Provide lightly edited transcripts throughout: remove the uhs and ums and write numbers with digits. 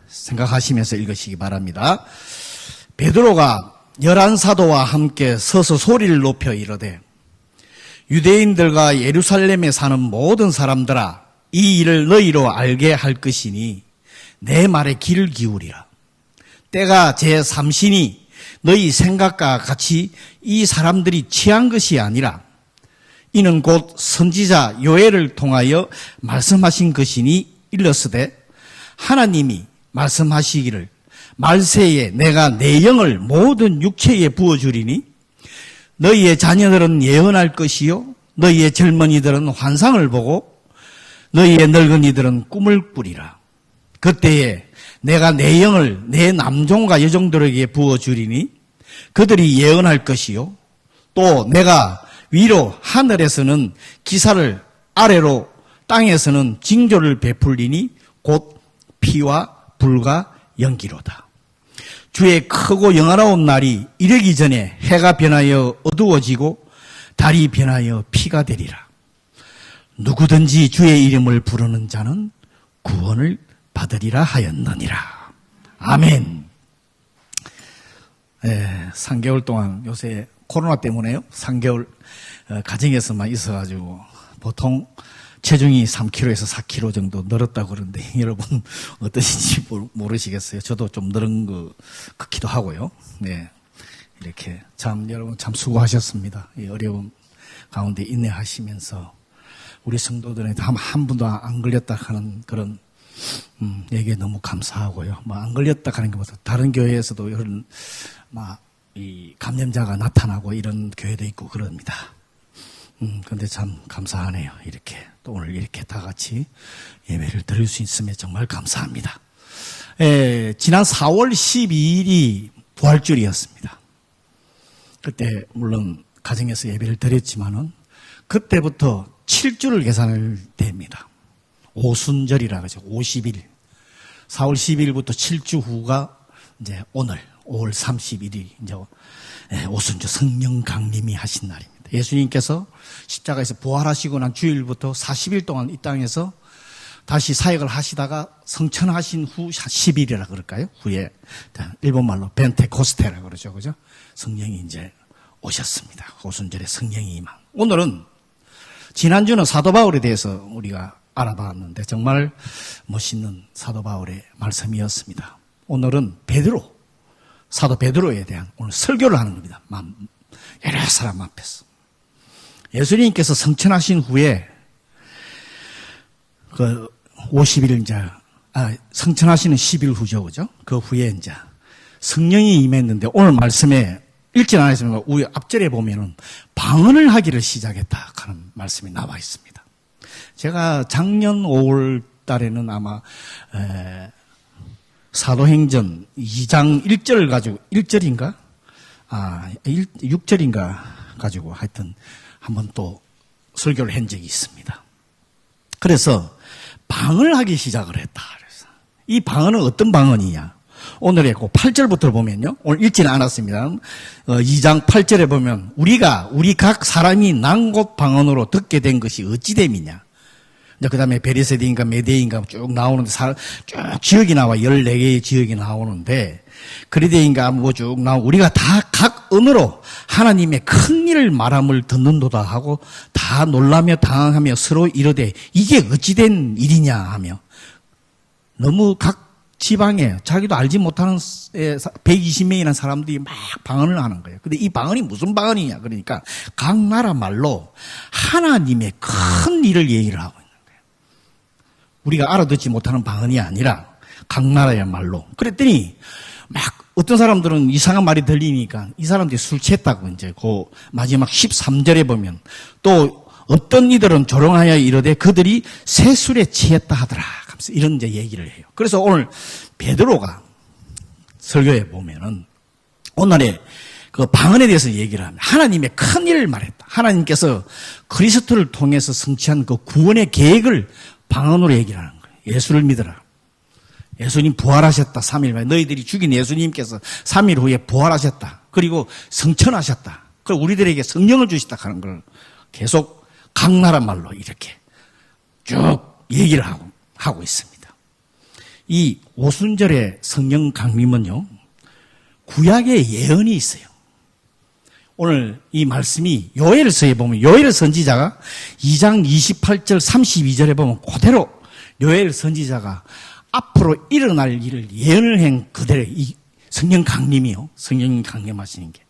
생각하시면서 읽으시기 바랍니다. 베드로가 11사도와 함께 서서 소리를 높여 이르되 유대인들과 예루살렘에 사는 모든 사람들아 이 일을 너희로 알게 할 것이니 내 말에 귀를 기울이라. 때가 제3시니 너희 생각과 같이 이 사람들이 취한 것이 아니라 이는 곧 선지자 요엘을 통하여 말씀하신 것이니 일렀으되 하나님이 말씀하시기를 말세에 내가 내 영을 모든 육체에 부어주리니 너희의 자녀들은 예언할 것이요 너희의 젊은이들은 환상을 보고 너희의 늙은이들은 꿈을 꾸리라. 그때에 내가 내 영을 내 남종과 여종들에게 부어주리니 그들이 예언할 것이요 또 내가 위로 하늘에서는 기사를 아래로 땅에서는 징조를 베풀리니 곧 피와 불과 연기로다. 주의 크고 영화로운 날이 이르기 전에 해가 변하여 어두워지고 달이 변하여 피가 되리라. 누구든지 주의 이름을 부르는 자는 구원을 받으리라 하였느니라. 아멘. 3개월 동안 요새 코로나 때문에요. 3개월 가정에서만 있어가지고 보통 체중이 3kg에서 4kg 정도 늘었다고 그러는데 여러분 어떠신지 모르시겠어요. 저도 좀 늘은 것 같기도 하고요. 네, 이렇게 참 여러분 참 수고하셨습니다. 이 어려움 가운데 인내하시면서 우리 성도들한테 한 분도 안 걸렸다 하는 그런 얘기에 너무 감사하고요. 뭐 안 걸렸다 하는 것보다 다른 교회에서도 이런 이 감염자가 나타나고 이런 교회도 있고 그럽니다. 근데 참 감사하네요. 이렇게 또 오늘 이렇게 다 같이 예배를 드릴 수 있음에 정말 감사합니다. 지난 4월 12일이 부활절이었습니다. 그때 물론 가정에서 예배를 드렸지만은 그때부터 7주를 계산을 됩니다. 오순절이라 그러죠. 50일. 4월 12일부터 7주 후가 이제 오늘 5월 31일이 이제 오순절 성령 강림이 하신 날입니다. 예수님께서 십자가에서 부활하시고 난 주일부터 40일 동안 이 땅에서 다시 사역을 하시다가 성천하신 후 10일이라 그럴까요? 후에 일본말로 벤테코스테라 그러죠. 그죠? 성령이 이제 오셨습니다. 오순절에 성령이 임한. 오늘은 지난주는 사도 바울에 대해서 우리가 알아봤는데 정말 멋있는 사도 바울의 말씀이었습니다. 오늘은 베드로, 사도 베드로에 대한 오늘 설교를 하는 겁니다. 여러 사람 앞에서. 예수님께서 성천하신 후에 그 50일 성천하시는 10일 후죠. 그죠? 그 후에 이제 성령이 임했는데 오늘 말씀에 읽진 않았습니다. 우리 앞절에 보면은 방언을 하기를 시작했다 하는 말씀이 나와 있습니다. 제가 작년 5월 달에는 아마 사도행전 2장 1절 가지고 1절인가? 6절인가 가지고 하여튼 한번 또 설교를 한 적이 있습니다. 그래서 방언을 하기 시작을 했다. 그래서 이 방언은 어떤 방언이냐? 오늘의 그 8절부터 보면요. 오늘 읽지는 않았습니다. 2장 8절에 보면 우리 각 사람이 난 곳 방언으로 듣게 된 것이 어찌 됨이냐. 그 다음에 베리세디인가 메데인가 쭉 나오는데 쭉 지역이 나와 14개의 지역이 나오는데 그리데인가 뭐 쭉 나오고 우리가 다 각 언어로 하나님의 큰 일을 말함을 듣는도다 하고 다 놀라며 당황하며 서로 이르되 이게 어찌된 일이냐 하며 너무 각 지방에 자기도 알지 못하는 120명이라는 사람들이 막 방언을 하는 거예요. 근데 이 방언이 무슨 방언이냐 그러니까 각 나라 말로 하나님의 큰 일을 얘기를 하고 있는 거예요. 우리가 알아듣지 못하는 방언이 아니라 각 나라의 말로. 그랬더니 막 어떤 사람들은 이상한 말이 들리니까 이 사람들이 술 취했다고 이제 그 마지막 13절에 보면 또 어떤 이들은 조롱하여 이르되 그들이 새술에 취했다 하더라. 이런 이제 얘기를 해요. 그래서 오늘 베드로가 설교에 보면은 오늘의 그 방언에 대해서 얘기를 합니다. 하나님의 큰 일을 말했다. 하나님께서 그리스도를 통해서 성취한 그 구원의 계획을 방언으로 얘기를 하는 거예요. 예수를 믿어라. 예수님 부활하셨다. 3일 만에 너희들이 죽인 예수님께서 3일 후에 부활하셨다. 그리고 성천하셨다. 그리고 우리들에게 성령을 주시다 하는 걸 계속 각 나라 말로 이렇게 쭉 얘기를 하고 있습니다. 이 오순절의 성령 강림은요, 구약의 예언이 있어요. 오늘 이 말씀이 요엘서에 보면 요엘 선지자가 2장 28절 32절에 보면 그대로 요엘 선지자가 앞으로 일어날 일을 예언을 한 그대로 이 성령 강림이요. 성령이 강림하시는 게.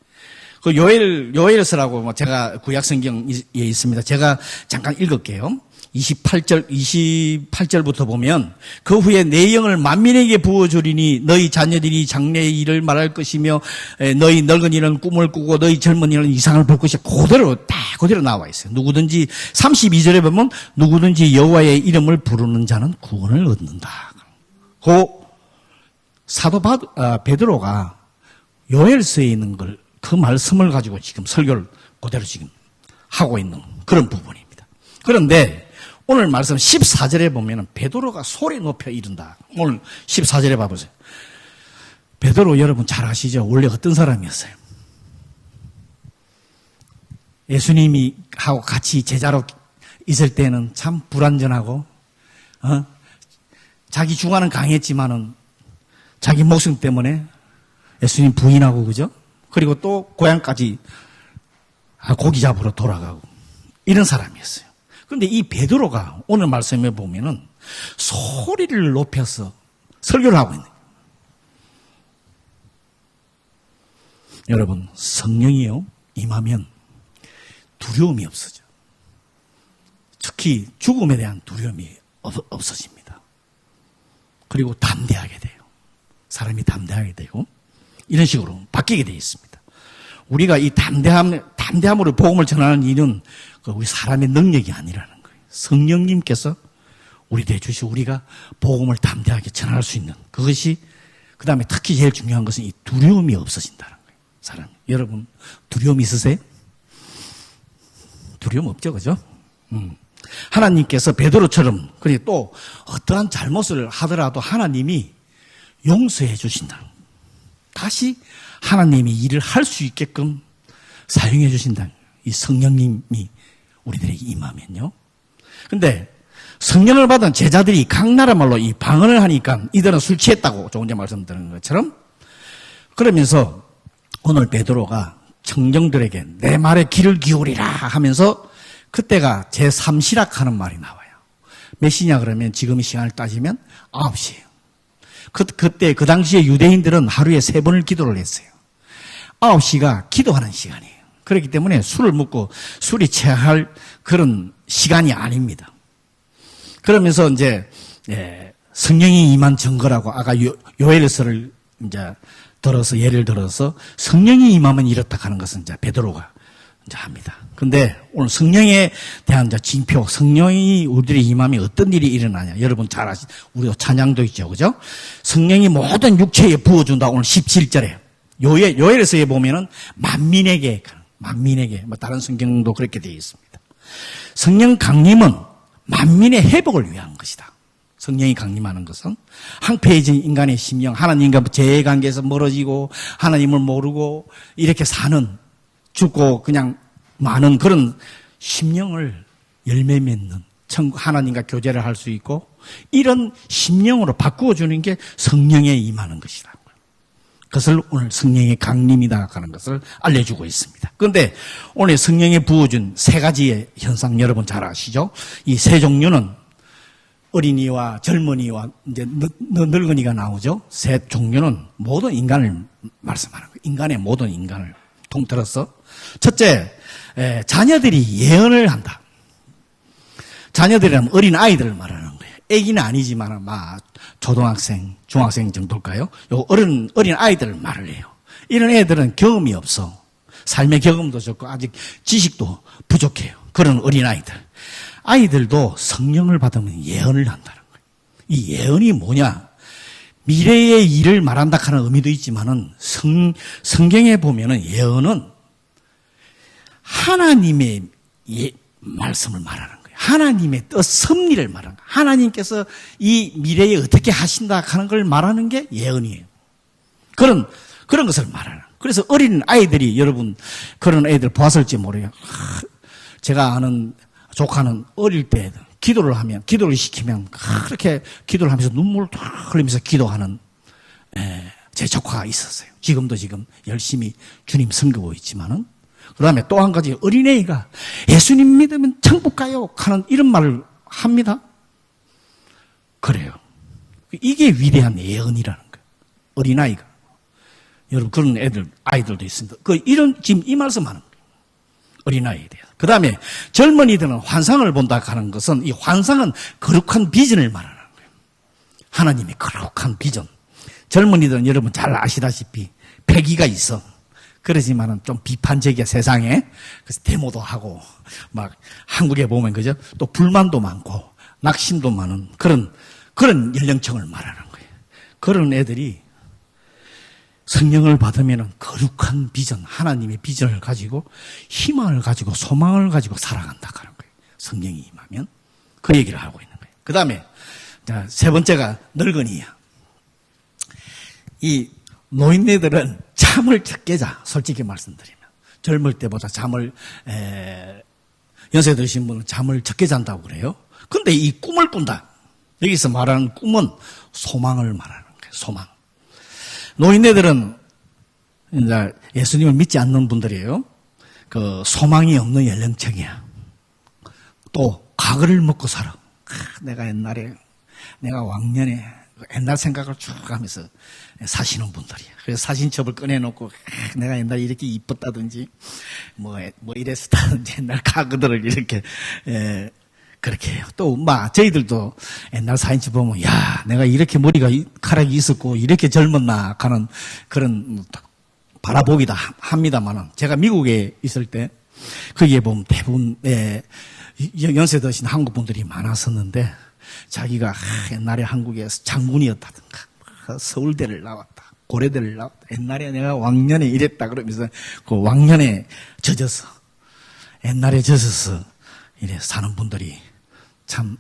그 요엘서라고 제가 구약 성경에 있습니다. 제가 잠깐 읽을게요. 28절부터 보면 그 후에 내 영을 만민에게 부어주리니 너희 자녀들이 장래의 일을 말할 것이며 너희 늙은이는 꿈을 꾸고 너희 젊은이는 이상을 볼 것이 그대로 나와 있어요. 누구든지 32절에 보면 누구든지 여호와의 이름을 부르는 자는 구원을 얻는다. 그 사도 베드로가 요엘서에 있는 걸 그 말씀을 가지고 지금 설교를 그대로 지금 하고 있는 그런 부분입니다. 그런데 오늘 말씀 14절에 보면 베드로가 소리 높여 이른다. 오늘 14절에 봐보세요. 베드로 여러분 잘 아시죠? 원래 어떤 사람이었어요? 예수님이 하고 같이 제자로 있을 때는 참 불완전하고 자기 주관은 강했지만은 자기 목숨 때문에 예수님 부인하고 그죠? 그리고 또 고향까지 고기 잡으러 돌아가고 이런 사람이었어요. 그런데 이 베드로가 오늘 말씀에 보면은 소리를 높여서 설교를 하고 있는 거예요. 여러분, 성령이요 임하면 두려움이 없어져. 특히 죽음에 대한 두려움이 없어집니다. 그리고 담대하게 돼요. 사람이 담대하게 되고 이런 식으로 바뀌게 되어 있습니다. 우리가 이 담대함으로 복음을 전하는 이유는 우리 사람의 능력이 아니라는 거예요. 성령님께서 우리 대주시 우리가 복음을 담대하게 전할 수 있는 그것이 그 다음에 특히 제일 중요한 것은 이 두려움이 없어진다는 거예요. 사람 여러분 두려움 있으세요? 두려움 없죠, 그죠? 하나님께서 베드로처럼 그리고 또 어떠한 잘못을 하더라도 하나님이 용서해 주신다. 다시 하나님이 일을 할 수 있게끔 사용해 주신다. 이 성령님이 우리들에게 임하면요. 근데 성령을 받은 제자들이 각 나라 말로 이 방언을 하니까 이들은 술 취했다고 조금 전에 말씀드린 것처럼 그러면서 오늘 베드로가 청정들에게 내 말에 귀를 기울이라 하면서 그때가 제3시락하는 말이 나와요. 몇 시냐 그러면 지금 시간을 따지면 9시예요. 그때 그 당시에 유대인들은 하루에 3번을 기도를 했어요. 9시가 기도하는 시간이에요. 그렇기 때문에 술을 먹고 술이 취할 그런 시간이 아닙니다. 그러면서 이제 성령이 임한 증거라고 아까 요엘서를 이제 예를 들어서 성령이 임하면 이렇다 하는 것은 이제 베드로가 이제 합니다. 근데 오늘 성령에 대한 징표, 성령이 우리들이 임하면 어떤 일이 일어나냐. 여러분 잘 아시죠? 우리가 찬양도 있죠. 그죠? 성령이 모든 육체에 부어준다. 오늘 17절에. 요엘서에 보면은 만민에게, 다른 성경도 그렇게 되어 있습니다. 성령 강림은 만민의 회복을 위한 것이다. 성령이 강림하는 것은 황폐해진 인간의 심령, 하나님과 죄의 관계에서 멀어지고 하나님을 모르고 이렇게 사는 죽고 그냥 많은 그런 심령을 열매 맺는 하나님과 교제를 할 수 있고 이런 심령으로 바꾸어 주는 게 성령에 임하는 것이다. 그것을 오늘 성령의 강림이다 하는 것을 알려주고 있습니다. 그런데 오늘 성령에 부어준 3가지의 현상 여러분 잘 아시죠? 이 3 종류는 어린이와 젊은이와 이제 늙은이가 나오죠. 3 종류는 모든 인간을 말씀하는 거예요. 인간의 모든 인간을 통틀어서 첫째, 자녀들이 예언을 한다. 자녀들이라면 어린 아이들을 말하는 거예요. 애기는 아니지만 초등학생, 중학생 정도일까요? 요 어린 아이들을 말을 해요. 이런 애들은 경험이 없어. 삶의 경험도 적고 아직 지식도 부족해요. 그런 어린 아이들. 아이들도 성령을 받으면 예언을 한다는 거예요. 이 예언이 뭐냐? 미래의 일을 말한다 하는 의미도 있지만은 성경에 보면은 예언은 하나님의 말씀을 말하는 거예요. 하나님의 뜻, 섭리를 말하는 거예요. 하나님께서 이 미래에 어떻게 하신다 하는 걸 말하는 게 예언이에요. 그런 것을 말하는 거예요. 그래서 어린 아이들이 여러분 그런 애들 보았을지 모르겠어요. 제가 아는 조카는 어릴 때 기도를 하면, 기도를 시키면 그렇게 기도를 하면서 눈물을 탁 흘리면서 기도하는 제 조카가 있었어요. 지금 열심히 주님 섬기고 있지만은, 그 다음에 또 한 가지 어린애가 예수님 믿으면 천국 가요 하는 이런 말을 합니다. 그래요. 이게 위대한 예언이라는 거예요. 어린아이가. 여러분, 그런 아이들도 있습니다. 지금 이 말씀 하는 거예요. 어린아이에 대해서. 그 다음에 젊은이들은 환상을 본다 하는 것은, 이 환상은 거룩한 비전을 말하는 거예요. 하나님의 거룩한 비전. 젊은이들은 여러분 잘 아시다시피 패기가 있어. 그러지만은 좀 비판적이야, 세상에. 그래서 데모도 하고, 막, 한국에 보면, 그죠? 또 불만도 많고, 낙심도 많은 그런 연령층을 말하는 거예요. 그런 애들이 성령을 받으면은 거룩한 비전, 하나님의 비전을 가지고, 희망을 가지고, 소망을 가지고 살아간다 하는 거예요. 성령이 임하면. 그 얘기를 하고 있는 거예요. 그 다음에, 세 번째가 늙은이야. 이 노인네들은 잠을 적게 자. 솔직히 말씀드리면. 젊을 때보다 연세 드신 분은 잠을 적게 잔다고 그래요. 근데 이 꿈을 꾼다. 여기서 말하는 꿈은 소망을 말하는 거예요. 소망. 노인네들은 이제 예수님을 믿지 않는 분들이에요. 그 소망이 없는 연령층이야. 또 과거를 먹고 살아. 내가 옛날에, 내가 왕년에 옛날 생각을 쭉 하면서 사시는 분들이야. 그래서 사진첩을 꺼내놓고 내가 옛날에 이렇게 이뻤다든지 뭐 이랬었다든지 옛날 가구들을 이렇게 그렇게 해요. 또 저희들도 옛날 사진첩 보면 야, 내가 이렇게 머리카락이 있었고 이렇게 젊었나 하는 그런 바라보기도 합니다만은, 제가 미국에 있을 때 거기에 보면 대부분 연세 드신 한국 분들이 많았었는데, 자기가 옛날에 한국에서 장군이었다든가 서울대를 나왔다, 고려대를 나왔다, 옛날에 내가 왕년에 이랬다 그러면서 그 왕년에 젖어서, 옛날에 젖어서 이래 사는 분들이 참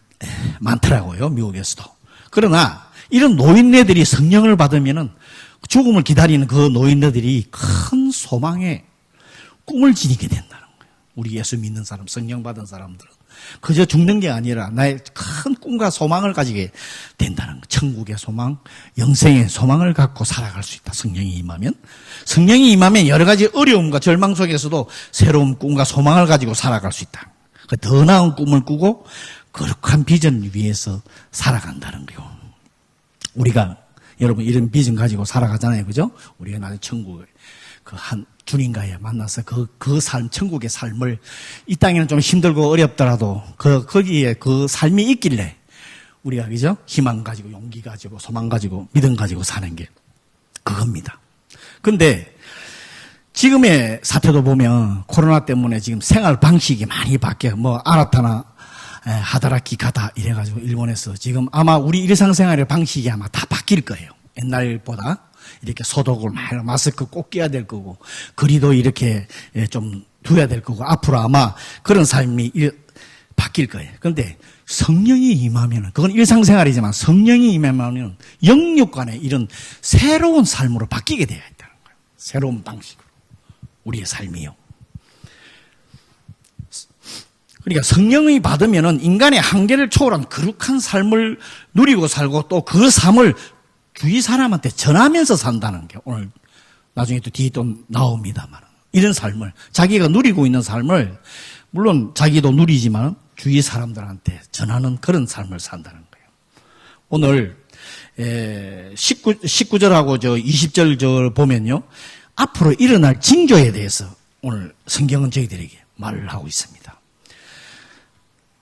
많더라고요, 미국에서도. 그러나 이런 노인네들이 성령을 받으면은 죽음을 기다리는 그 노인네들이 큰 소망에 꿈을 지니게 된다는 거예요. 우리 예수 믿는 사람, 성령 받은 사람들은 그저 죽는 게 아니라 나의 큰 꿈과 소망을 가지게 된다는 거예요. 천국의 소망, 영생의 소망을 갖고 살아갈 수 있다. 성령이 임하면 여러 가지 어려움과 절망 속에서도 새로운 꿈과 소망을 가지고 살아갈 수 있다. 더 나은 꿈을 꾸고 거룩한 비전 위에서 살아간다는 거예요. 우리가 여러분 이런 비전 가지고 살아가잖아요, 그죠? 우리가 나중에 천국에 주님과에 만나서 그 삶, 천국의 삶을, 이 땅에는 좀 힘들고 어렵더라도 거기에 그 삶이 있길래 우리가, 그죠? 희망 가지고, 용기 가지고, 소망 가지고, 믿음 가지고 사는 게 그겁니다. 근데 지금의 사태도 보면 코로나 때문에 지금 생활 방식이 많이 바뀌어요. 아라타나 하다라키 가다 이래가지고 일본에서 지금 아마 우리 일상생활의 방식이 아마 다 바뀔 거예요. 옛날보다. 이렇게 소독을 마스크 꼭 껴야 될 거고, 거리도 이렇게 좀 둬야 될 거고, 앞으로 아마 그런 삶이 바뀔 거예요. 그런데 성령이 임하면은, 그건 일상생활이지만 성령이 임하면은 영육 간에 이런 새로운 삶으로 바뀌게 되어야 있다는 거예요. 새로운 방식으로. 우리의 삶이요. 그러니까 성령이 받으면은 인간의 한계를 초월한 거룩한 삶을 누리고 살고, 또 그 삶을 주위 사람한테 전하면서 산다는 게 오늘 나중에 또 뒤에 또 나옵니다만, 이런 삶을, 자기가 누리고 있는 삶을 물론 자기도 누리지만 주위 사람들한테 전하는 그런 삶을 산다는 거예요. 오늘 19절하고 20절 보면요, 앞으로 일어날 징조에 대해서 오늘 성경은 저희들에게 말을 하고 있습니다.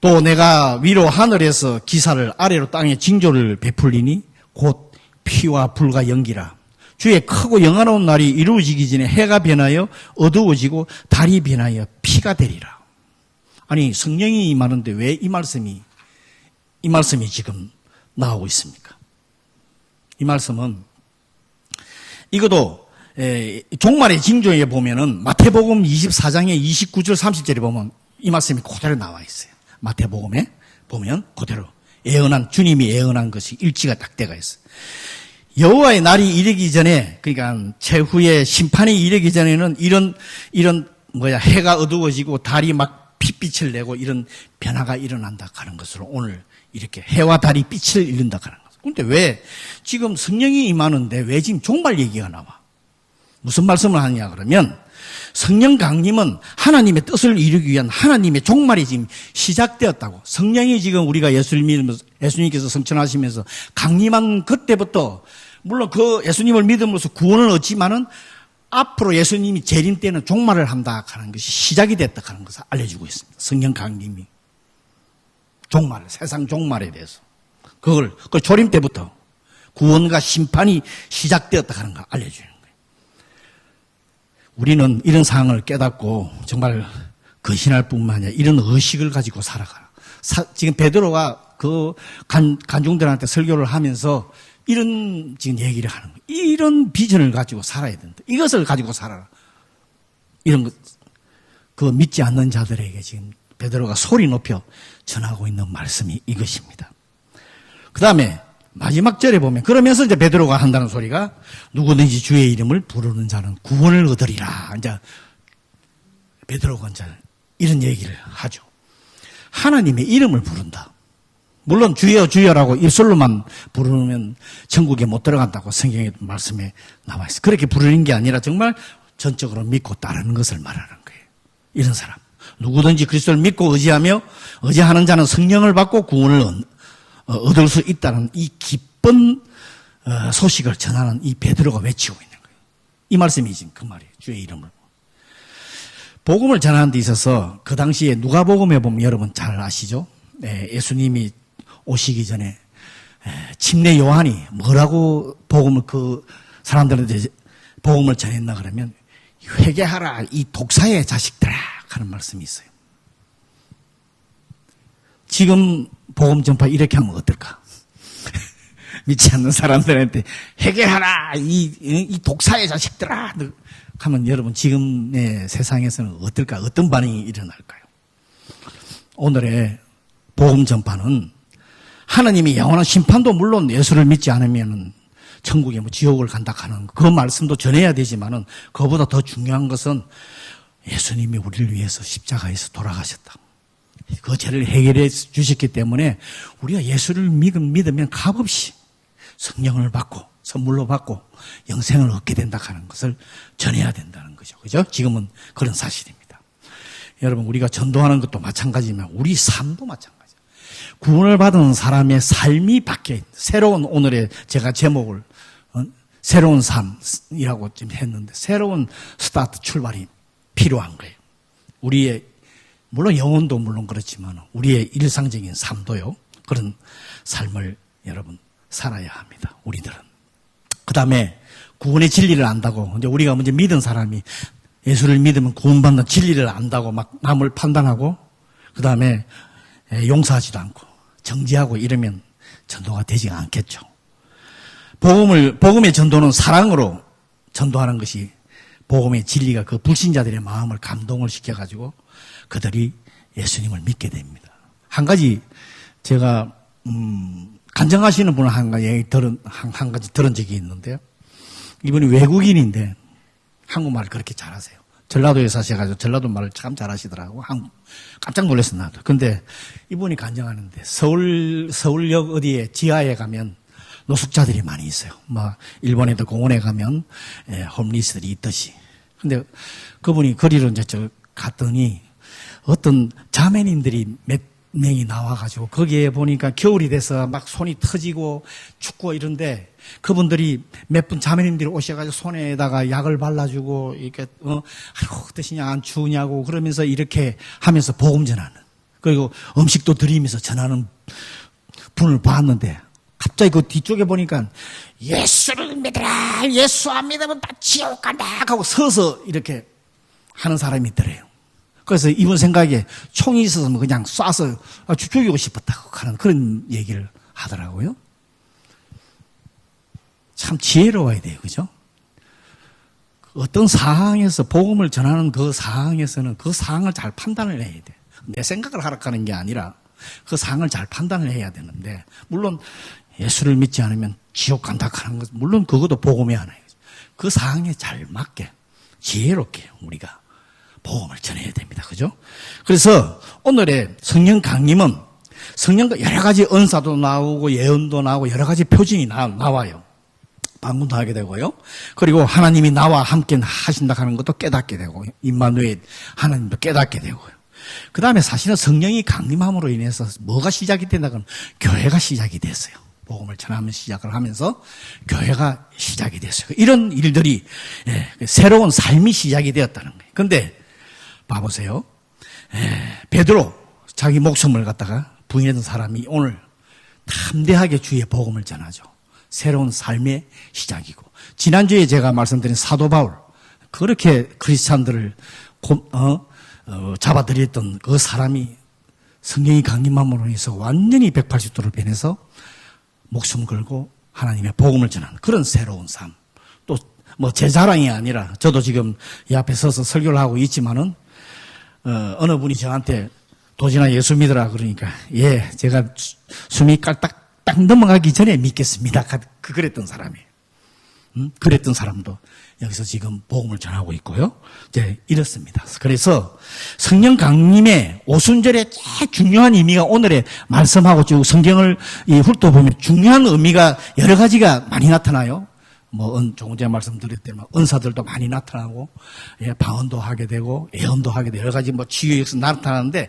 또 내가 위로 하늘에서 기사를, 아래로 땅에 징조를 베풀리니 곧 피와 불과 연기라. 주의 크고 영화로운 날이 이루어지기 전에 해가 변하여 어두워지고 달이 변하여 피가 되리라. 아니, 성령이 임하는데 왜 이 말씀이 지금 나오고 있습니까? 이 말씀은, 이것도 종말의 징조에 보면은 마태복음 24장의 29절 30절에 보면 이 말씀이 그대로 나와 있어요. 마태복음에 보면 그대로 주님이 예언한 것이 일치가 딱 되어 있어요. 여호와의 날이 이르기 전에, 그러니까 최후의 심판이 이르기 전에는 이런 해가 어두워지고 달이 막 핏빛을 내고 이런 변화가 일어난다 하는 것으로 오늘 이렇게 해와 달이 빛을 잃는다 하는 것. 그런데 왜 지금 성령이 임하는데 왜 지금 종말 얘기가 나와? 무슨 말씀을 하느냐 그러면 성령 강림은 하나님의 뜻을 이루기 위한 하나님의 종말이 지금 시작되었다고. 성령이 지금 우리가 예수를 믿으면서 예수님께서 성천하시면서 강림한 그때부터 물론 그 예수님을 믿음으로써 구원을 얻지만은 앞으로 예수님이 재림 때는 종말을 한다 하는 것이 시작이 됐다 하는 것을 알려주고 있습니다. 성령 강림이 종말, 세상 종말에 대해서 그걸 조림 때부터 구원과 심판이 시작되었다 하는 걸 알려주는 거예요. 우리는 이런 상황을 깨닫고 정말 거신할 뿐만 아니라 이런 의식을 가지고 살아가라. 지금 베드로가 그 간중들한테 설교를 하면서 이런 지금 얘기를 하는 거예요. 이런 비전을 가지고 살아야 된다. 이것을 가지고 살아라. 이런 것, 그 믿지 않는 자들에게 지금 베드로가 소리 높여 전하고 있는 말씀이 이것입니다. 그 다음에 마지막 절에 보면 그러면서 이제 베드로가 한다는 소리가 누구든지 주의 이름을 부르는 자는 구원을 얻으리라. 이제 베드로가 이제 이런 얘기를 하죠. 하나님의 이름을 부른다. 물론 주여 주여라고 입술로만 부르면 천국에 못 들어간다고 성경의 말씀에 나와 있어요. 그렇게 부르는 게 아니라 정말 전적으로 믿고 따르는 것을 말하는 거예요. 이런 사람. 누구든지 그리스도를 믿고 의지하는 자는 성령을 받고 구원을 얻을 수 있다는 이 기쁜 소식을 전하는 이 베드로가 외치고 있는 거예요. 이 말씀이 지금 그 말이에요. 주의 이름을. 복음을 전하는 데 있어서 그 당시에 누가복음에 보면 여러분 잘 아시죠? 예수님이 오시기 전에 침례 요한이 뭐라고 복음을 그 사람들한테 복음을 전했나 그러면 회개하라 이 독사의 자식들아 하는 말씀이 있어요. 지금 복음 전파 이렇게 하면 어떨까? 믿지 않는 사람들한테 회개하라 이 독사의 자식들아 하면 여러분 지금의 세상에서는 어떨까? 어떤 반응이 일어날까요? 오늘의 복음 전파는 하나님이 영원한 심판도 물론 예수를 믿지 않으면 천국에 지옥을 간다 하는 그 말씀도 전해야 되지만은 그보다 더 중요한 것은 예수님이 우리를 위해서 십자가에서 돌아가셨다. 그 죄를 해결해 주셨기 때문에 우리가 예수를 믿으면 값없이 성령을 받고 선물로 받고 영생을 얻게 된다 하는 것을 전해야 된다는 거죠. 그죠? 지금은 그런 사실입니다. 여러분 우리가 전도하는 것도 마찬가지지만 우리 삶도 마찬가지입니다. 구원을 받은 사람의 삶이 바뀌어 있는 새로운 오늘의 제가 제목을 새로운 삶이라고 좀 했는데 새로운 스타트 출발이 필요한 거예요. 우리의 물론 영혼도 물론 그렇지만 우리의 일상적인 삶도요. 그런 삶을 여러분 살아야 합니다. 우리들은. 그 다음에 구원의 진리를 안다고 이제 우리가 먼저 믿은 사람이 예수를 믿으면 구원받는 진리를 안다고 막 남을 판단하고 그 다음에 용서하지도 않고 정죄하고 이러면 전도가 되지 않겠죠. 복음의 전도는 사랑으로 전도하는 것이 복음의 진리가 그 불신자들의 마음을 감동을 시켜가지고 그들이 예수님을 믿게 됩니다. 한 가지 제가 간증하시는 분을 한 가지 들은 적이 있는데요. 이분이 외국인인데 한국말을 그렇게 잘하세요. 전라도에 사셔가지고 전라도 말을 참 잘하시더라고. 깜짝 놀랐어 나도. 근데 이분이 간증하는데 서울역 어디에 지하에 가면 노숙자들이 많이 있어요. 막 일본에도 공원에 가면 홈리스들이 있듯이. 근데 그분이 거리로 이제 갔더니 어떤 자매님들이 몇 명이 나와가지고 거기에 보니까 겨울이 돼서 막 손이 터지고 춥고 이런데 그분들이 몇 분 자매님들이 오셔가지고 손에다가 약을 발라주고 이렇게 아이고 어떠시냐 안 추우냐고 그러면서 이렇게 하면서 복음 전하는 그리고 음식도 드리면서 전하는 분을 봤는데 갑자기 그 뒤쪽에 보니까 예수를 믿으라 예수 안 믿으면 다 지옥 간다 하고 서서 이렇게 하는 사람이 있더래요. 그래서 이분 생각에 총이 있었으면 그냥 쏴서 죽이고 싶었다고 하는 그런 얘기를 하더라고요. 참 지혜로워야 돼요. 그죠? 어떤 상황에서 복음을 전하는 그 상황에서는 그 상황을 잘 판단을 해야 돼. 내 생각을 하락하는 게 아니라 그 상황을 잘 판단을 해야 되는데 물론 예수를 믿지 않으면 지옥 간다 하는 것 물론 그것도 복음의 하나예요. 그 상황에 잘 맞게 지혜롭게 우리가 복음을 전해야 됩니다. 그죠? 그래서 오늘의 성령 강림은 성령과 여러 가지 은사도 나오고 예언도 나오고 여러 가지 표징이 나와요. 방문도 하게 되고요. 그리고 하나님이 나와 함께 하신다 하는 것도 깨닫게 되고, 임마누엘 하나님도 깨닫게 되고요. 그 다음에 사실은 성령이 강림함으로 인해서 뭐가 시작이 된다 그러면 교회가 시작이 됐어요. 복음을 전하면 시작을 하면서 교회가 시작이 됐어요. 이런 일들이 새로운 삶이 시작이 되었다는 거예요. 그런데 봐보세요. 베드로 자기 목숨을 갖다가 부인했던 사람이 오늘 담대하게 주의 복음을 전하죠. 새로운 삶의 시작이고, 지난주에 제가 말씀드린 사도 바울, 그렇게 크리스찬들을 잡아들였던 그 사람이 성령이 강림함으로 인해서 완전히 180도를 변해서 목숨 걸고 하나님의 복음을 전하는 그런 새로운 삶. 또 뭐 제 자랑이 아니라 저도 지금 이 앞에 서서 설교를 하고 있지만은 어느 분이 저한테 도진아 예수 믿으라 그러니까 예 제가 숨이 깔딱 딱 넘어가기 전에 믿겠습니다. 그랬던 사람이에요. 그랬던 사람도 여기서 지금 복음을 전하고 있고요. 이제 이렇습니다. 그래서 성령 강림의 오순절의 제일 중요한 의미가 오늘의 말씀하고 쭉 성경을 훑어보면 중요한 의미가 여러 가지가 많이 나타나요. 뭐 조금 전에 말씀드렸던 은사들도 많이 나타나고, 예, 방언도 하게 되고 예언도 하게 되고 여러 가지 뭐 치유의 역사 나타나는데,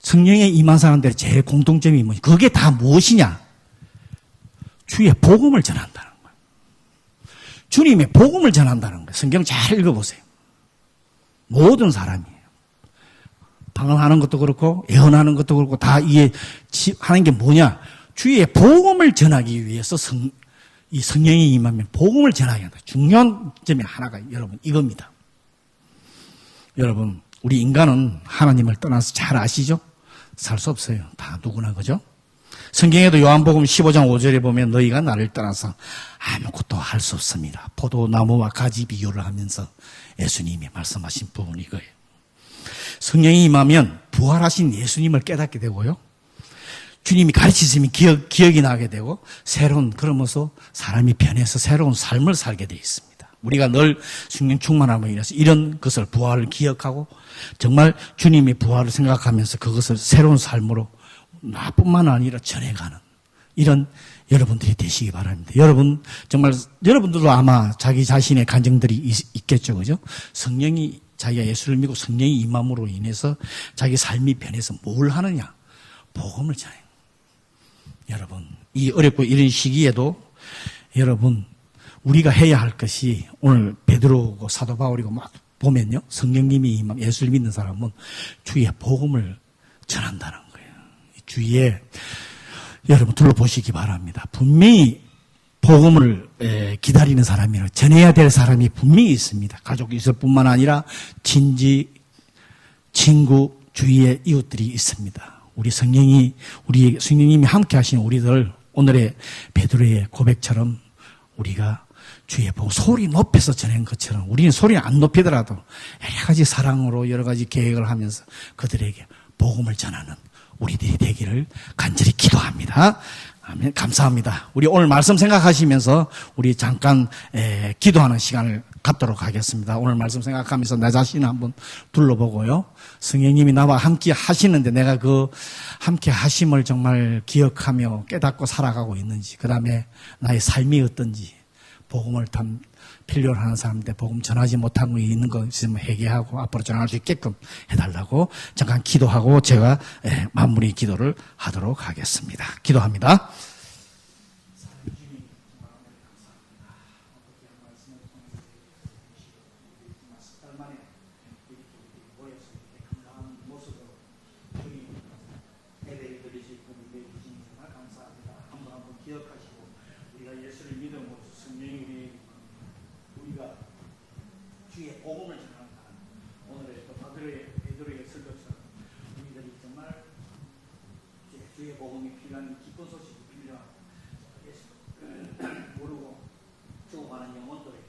성령에 임한 사람들의 제일 공통점이 뭐냐? 그게 다 무엇이냐? 주의 복음을 전한다는 거예요. 주님의 복음을 전한다는 거예요. 성경 잘 읽어보세요. 모든 사람이에요. 방언하는 것도 그렇고 예언하는 것도 그렇고 다 이게 하는 게 뭐냐? 주의 복음을 전하기 위해서 이 성령이 임하면 복음을 전하게 한다. 중요한 점이 하나가 여러분 이겁니다. 여러분 우리 인간은 하나님을 떠나서 잘 아시죠? 살 수 없어요. 다 누구나 그죠? 성경에도 요한복음 15장 5절에 보면 너희가 나를 떠나서 아무것도 할 수 없습니다. 포도나무와 가지 비유를 하면서 예수님이 말씀하신 부분이 이거예요. 성령이 임하면 부활하신 예수님을 깨닫게 되고요. 주님이 가르치심이 기억이 나게 되고 그러면서 사람이 변해서 새로운 삶을 살게 되어 있습니다. 우리가 늘 성령 충만함으로 인해서 이런 것을 부활을 기억하고 정말 주님의 부활을 생각하면서 그것을 새로운 삶으로 나뿐만 아니라 전해가는 이런 여러분들이 되시기 바랍니다. 여러분 정말 여러분들도 아마 자기 자신의 간증들이 있겠죠, 그죠? 성령이 자기가 예수를 믿고 성령이 임함으로 인해서 자기 삶이 변해서 뭘 하느냐? 복음을 전해요. 여러분 이 어렵고 이런 시기에도 여러분 우리가 해야 할 것이 오늘 베드로고 사도 바울이고 막 보면요. 성령님이 임함 예수를 믿는 사람은 주의 복음을 전한다는 거예요. 주위에 여러분 둘러보시기 바랍니다. 분명히 복음을 기다리는 사람이나 전해야 될 사람이 분명히 있습니다. 가족이 있을 뿐만 아니라 친지, 친구, 주위에 이웃들이 있습니다. 우리 성령님이 함께 하신 우리들 오늘의 베드로의 고백처럼 우리가 주의 복음 소리 높여서 전한 것처럼 우리는 소리는 안 높이더라도 여러 가지 사랑으로 여러 가지 계획을 하면서 그들에게 복음을 전하는 우리들이 되기를 간절히 기도합니다. 아멘. 감사합니다. 우리 오늘 말씀 생각하시면서 우리 잠깐 기도하는 시간을 갖도록 하겠습니다. 오늘 말씀 생각하면서 내 자신을 한번 둘러보고요. 성령님이 나와 함께 하시는데 내가 그 함께 하심을 정말 기억하며 깨닫고 살아가고 있는지, 그 다음에 나의 삶이 어떤지, 복음을 필요로 하는 사람인데 복음 전하지 못하고 있는 거 있으면 회개하고 앞으로 전할 수 있게끔 해달라고 잠깐 기도하고 제가 마무리 기도를 하도록 하겠습니다. 기도합니다. 주의 복음을 전하는 오늘의 또 베드로의 설교처럼 우리들이 정말 주의 복음이 필요한 기쁜 소식이 필요한 모르고 죽어가는 영혼들에게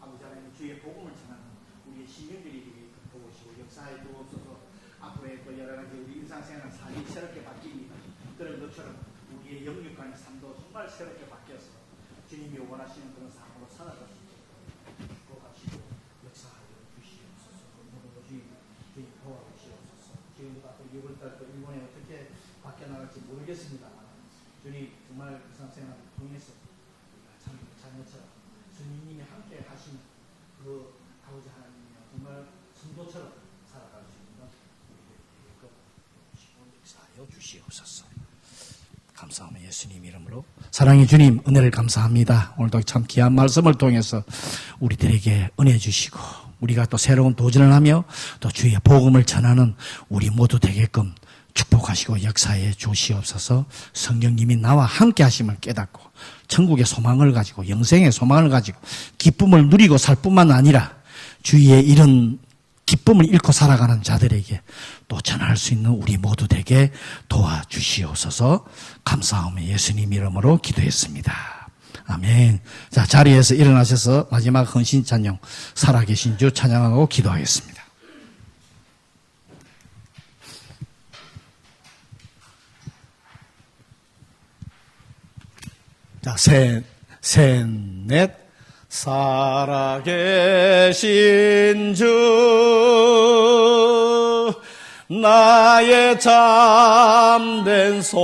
아버지 하나님 주의 복음을 전하는 우리의 신령들이 도우시고 역사에 도우소서. 앞으로의 또 여러 가지 우리 일상생활 삶이 새롭게 바뀝니다. 그런 것처럼 우리의 영육간의 삶도 정말 새롭게 바뀌어서 주님이 원하시는 그런 삶으로 살아갈 수 있도록 축복하시고 역사하여 주시옵소서. 주님 도와주시옵소서. 지금부터 또 6월달 또 일본에 어떻게 바뀌어나갈지 모르겠습니다만 주님 정말 일상생활을 통해서 우리가 참 자녀처럼 주님이 함께 하시는 그 아버지 하나님이여 정말 성도처럼 살아갈 수 있는 우리들에게 역사하여 주시옵소서. 감사하며 예수님 이름으로 사랑의 주님 은혜를 감사합니다. 오늘도 참 귀한 말씀을 통해서 우리들에게 은혜 주시고 우리가 또 새로운 도전을 하며 또 주의 복음을 전하는 우리 모두 되게끔 축복하시고 역사해 주시옵소서. 성령님이 나와 함께 하심을 깨닫고 천국의 소망을 가지고 영생의 소망을 가지고 기쁨을 누리고 살 뿐만 아니라 주위의 이런 기쁨을 잃고 살아가는 자들에게 또 전할 수 있는 우리 모두 되게 도와주시옵소서. 감사하며 예수님 이름으로 기도했습니다. 아멘. 자, 자리에서 일어나셔서 마지막 헌신 찬양 살아계신 주 찬양하고 기도하겠습니다. 자, 셋, 넷. 살아계신 주 나의 참된 소망